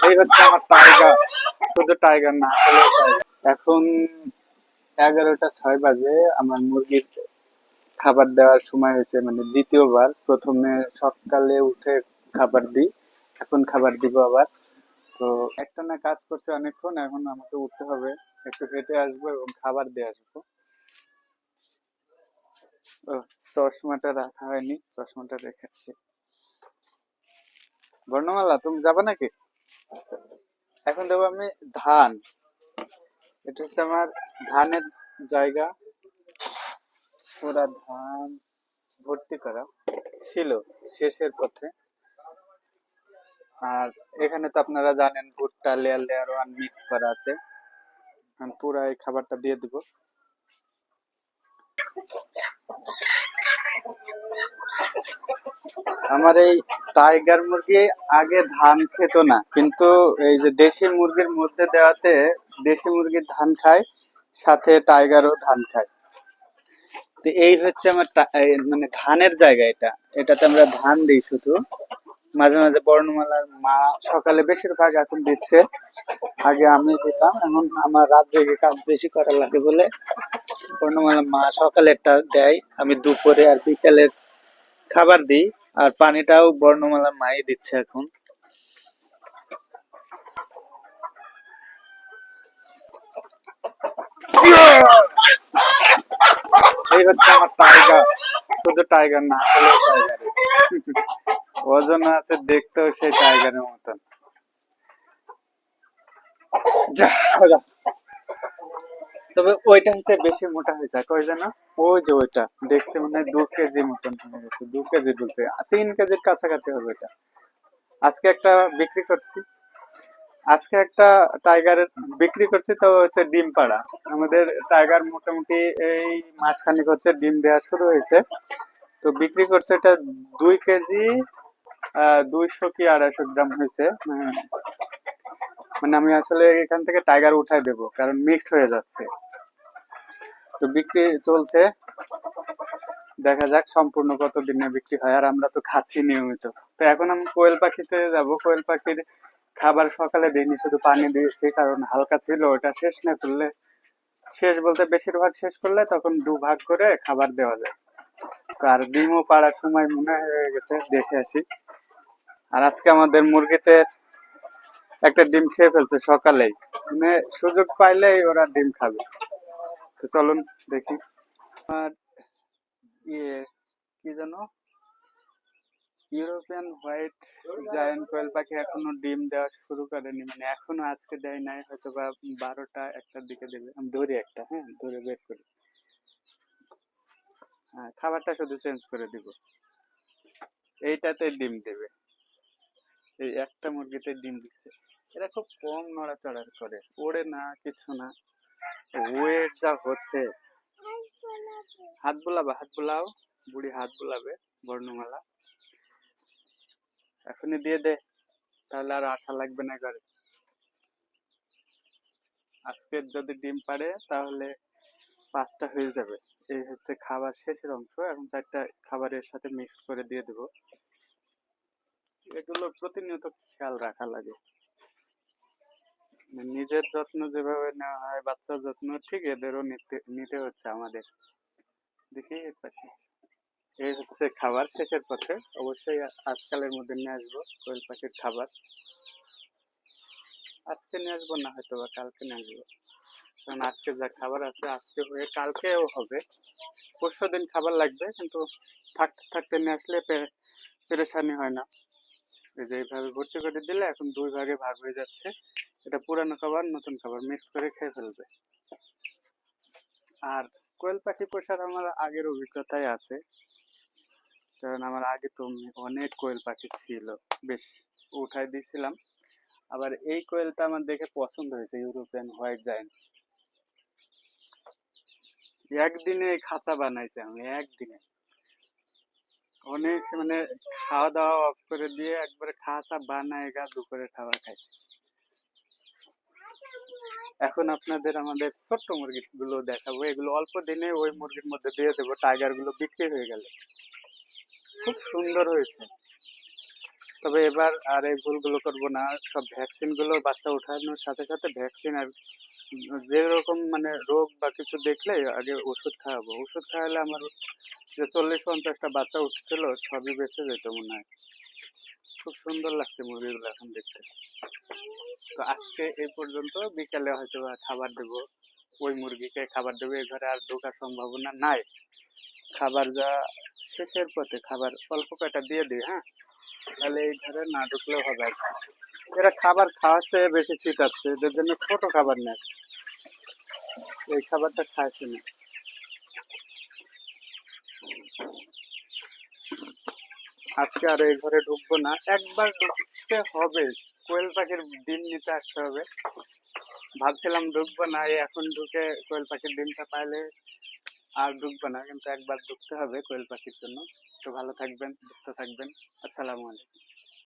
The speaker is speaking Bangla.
এই হচ্ছে আমার টাইগার, শুধু টাইগার না, আসলে টাইগার। এখন 11:06 বাজে। আমার মুরগির খাবার দেওয়ার সময় হয়েছে, মানে দ্বিতীয়বার। প্রথমে সকালে উঠে খাবার দিই, এখন খাবার দিব আবার। তো একটানা কাজ করছে অনেকক্ষণ, এখন আমাকে উঠতে হবে, একটু হেঁটে আসবো এবং খাবার দিয়ে আসবো। ও, চশমাটা রাখা হয়নি, চশমাটা রেখে আসি। বর্ণমালা, তুমি যাবে নাকি? এখন দেবো আমি ধান। এটা হচ্ছে আমার ধানের জায়গা, পুরা ধান ভর্তি করা ছিল শেষের পথে। আর এখানে তো আপনারা জানেন ভুট্টা লেয়ার লেয়ার ওয়ান মিক্স করা আছে। আমি পুরা এই খাবারটা দিয়ে দিব। আমার এই টাইগার মুরগি আগে ধান খেত না, কিন্তু এই যে দেশি মুরগির মধ্যে দেওয়াতে দেশি মুরগির ধান খায়, সাথে টাইগারও ধান খায়। তো এই হচ্ছে আমার মানে ধানের জায়গা। এটাতে আমরা ধান দিই শুধু। মাঝে মাঝে বর্ণমালার মা সকালে বেশিরভাগ এখন দিচ্ছে, আগে আমি দিতাম। এখন আমার রাত জেগে কাজ বেশি করা লাগে বলে বর্ণমালার মা সকালেরটা দেয়, আমি দুপুরে আর বিকালের খাবার দিই। আর পানিটাও বর্ণমালার মাই দিচ্ছে এখন। এই হচ্ছে আমার টাইগার, শুধু টাইগার না, আসলে টাইগার। ওজন আছে, দেখতেও সেই টাইগারের মতন। যা, যা। তবে ওইটা হচ্ছে বেশি মোটা হয়েছে, কই যেন, ওই যে ওইটা দেখতে মনে হয় 2 কেজি মতন হয়ে গেছে, 2 কেজি বলছে, 3 কেজির কাছাকাছি হবে এটা। আজকে একটা বিক্রি করছি, আজকে একটা টাইগার বিক্রি করছি, তো হচ্ছে ডিম পাড়া। আমাদের টাইগার মোটামুটি এই মাসখানেক হচ্ছে ডিম দেওয়া শুরু হয়েছে। তো বিক্রি করছে এটা 2 কেজি, 200 কি 250 গ্রাম হয়েছে। মানে আমি আসলে এখান থেকে টাইগার উঠাই দেব, কারণ মিক্সড হয়ে যাচ্ছে। তো বিক্রি চলছে, দেখা যাক সম্পূর্ণ কতদিনে বিক্রি হয়। আর আমরা তো খাচ্ছি নিয়মিত। তো এখন আমি কোয়েল পাখিতে যাব। কোয়েল পাখির খাবার সকালে দিইনি, শুধু পানি দিয়েছি, কারণ হালকা ছিল। ওটা শেষ না করলে, শেষ বলতে বেশিরভাগ শেষ করলে তখন দুভাগ করে খাবার দেওয়া যায়। তো আর ডিমও পাড়ার সময় মনে হয়ে গেছে, দেখে আসি। আর আজকে আমাদের মুরগিতে একটা ডিম খেয়ে ফেলছে সকালেই, মানে সুযোগ পাইলেই ওরা ডিম খাবে। তো চলুন দেখি। আর ইয়ে কি জানো, ইউরোপিয়ান হোয়াইট জায়ান্ট কোয়েল পাখি এখনো ডিম দেওয়া শুরু করেনি, মানে এখনো আজকে দেয় নাই, হয়তো বা 12টা 1টার দিকে দেবে। আমি ধরি একটা, হ্যাঁ ধরে বের করি। হ্যাঁ, খাবারটা শুধু চেঞ্জ করে দিব। এইটাতে ডিম দেবে, এই একটা মুরগিতে ডিম দিচ্ছে। এরা খুব কম নড়াচড়া করে, ওড়ে না, কিছু না। ওয়েট যা হচ্ছে। হাত বুলাবা, হাত বুলাও, বুড়ি হাত বুলাবে। বর্ণমালা, এখনই দিয়ে দে, তাহলে আর আশা লাগবে না ঘরে। আজকে যদি ডিম পাড়ে তাহলে 5টা হয়ে যাবে। এই হচ্ছে খাবার শেষের অংশ, এখন 4টা খাবারের সাথে মিক্স করে দিয়ে দেব। এগুলো প্রতিনিয়ত খেয়াল রাখা লাগে, মানে নিজের যত্ন যেভাবে নেওয়া হয়, বাচ্চার যত্ন ঠিক এদেরও নিতে নিতে হচ্ছে আমাদের। দেখি এর পাশে, এই হচ্ছে খাবার শেষের পথে। অবশ্যই আজকালের মধ্যে নিয়ে আসবো কোয়েল পাখির খাবার। আজকে নিয়ে আসবো না, হয়তো বা কালকে নিয়ে আসবো, কারণ আজকে যা খাবার আছে আজকে হয়ে কালকেও হবে। পরশুদিন খাবার লাগবে, কিন্তু থাকতে থাকতে নিয়ে আসলে পেরেশানি হয় না। এই যে এইভাবে ভর্তি করে দিলে এখন 2 ভাগে ভাগ হয়ে যাচ্ছে। এটা পুরানো খাবার নতুন খাবার মিক্স করে খেয়ে ফেলবে। আর কোয়েল পাখি পোষার আমার আগের অভিজ্ঞতাই আছে, কারণ আমার আগে তো অনেক কোয়েল পাখি ছিল, বেশ উঠাই দিয়েছিলাম। আবার এই কোয়েলটা আমার দেখে পছন্দ হয়েছে, ইউরোপিয়ান হোয়াইট জায়ান্ট। একদিনে খাঁচা বানাইছে আমি, একদিনে অনেক, মানে খাওয়া দাওয়া অফ করে দিয়ে একবারে খাঁচা বানায় গা দুপুরে খাবার খাইছি। এখন আপনাদের আমাদের ছোট্ট মুরগি গুলো দেখাবো, এগুলো অল্প দিনে ওই মুরগির মধ্যে দিয়ে দেবো, টাইগার গুলো বিক্রি হয়ে গেলে। খুব সুন্দর হয়েছে। তবে এবার আর এই ভুলগুলো করবো না। সব ভ্যাকসিন গুলো বাচ্চা ওঠানোর সাথে সাথে ভ্যাকসিন আর যেরকম মানে রোগ বা কিছু দেখলে আগে ওষুধ খাওয়াবো। ওষুধ খাওয়ালে আমার যে 40-50টা বাচ্চা উঠছিল সবই বেঁচে যেত মনে হয়। খুব সুন্দর লাগছে মুরগিগুলো এখন দেখতে। তো আজকে এই পর্যন্ত, বিকালে হয়তো বা খাবার দেবো। ওই মুরগিকে খাবার দেবো, এই ঘরে আর ঢোকার সম্ভাবনা নাই। খাবার যা শেষের পথে, খাবার অল্প কয়টা দিয়ে দিই, হ্যাঁ, তাহলে এই ঘরে না ঢুকলেও হবে আর কি। এরা খাবার খাওয়াচ্ছে বেশি ছিটাচ্ছে, এদের জন্য ছোট খাবার নেয়, এই খাবারটা খাইছে না। আজকে আর এই ঘরে ঢুকবো না, একবার ঢুকতে হবে। কোয়েল পাখির ডিম নিতে আসতে হবে। ভাবছিলাম ঢুকবো না, এই এখন ঢুকে কোয়েল পাখির ডিমটা পাইলে আর ঢুকবো না, কিন্তু একবার ঢুকতে হবে কোয়েল পাখির জন্য। তো ভালো থাকবেন, সুস্থ থাকবেন। আসসালামু আলাইকুম।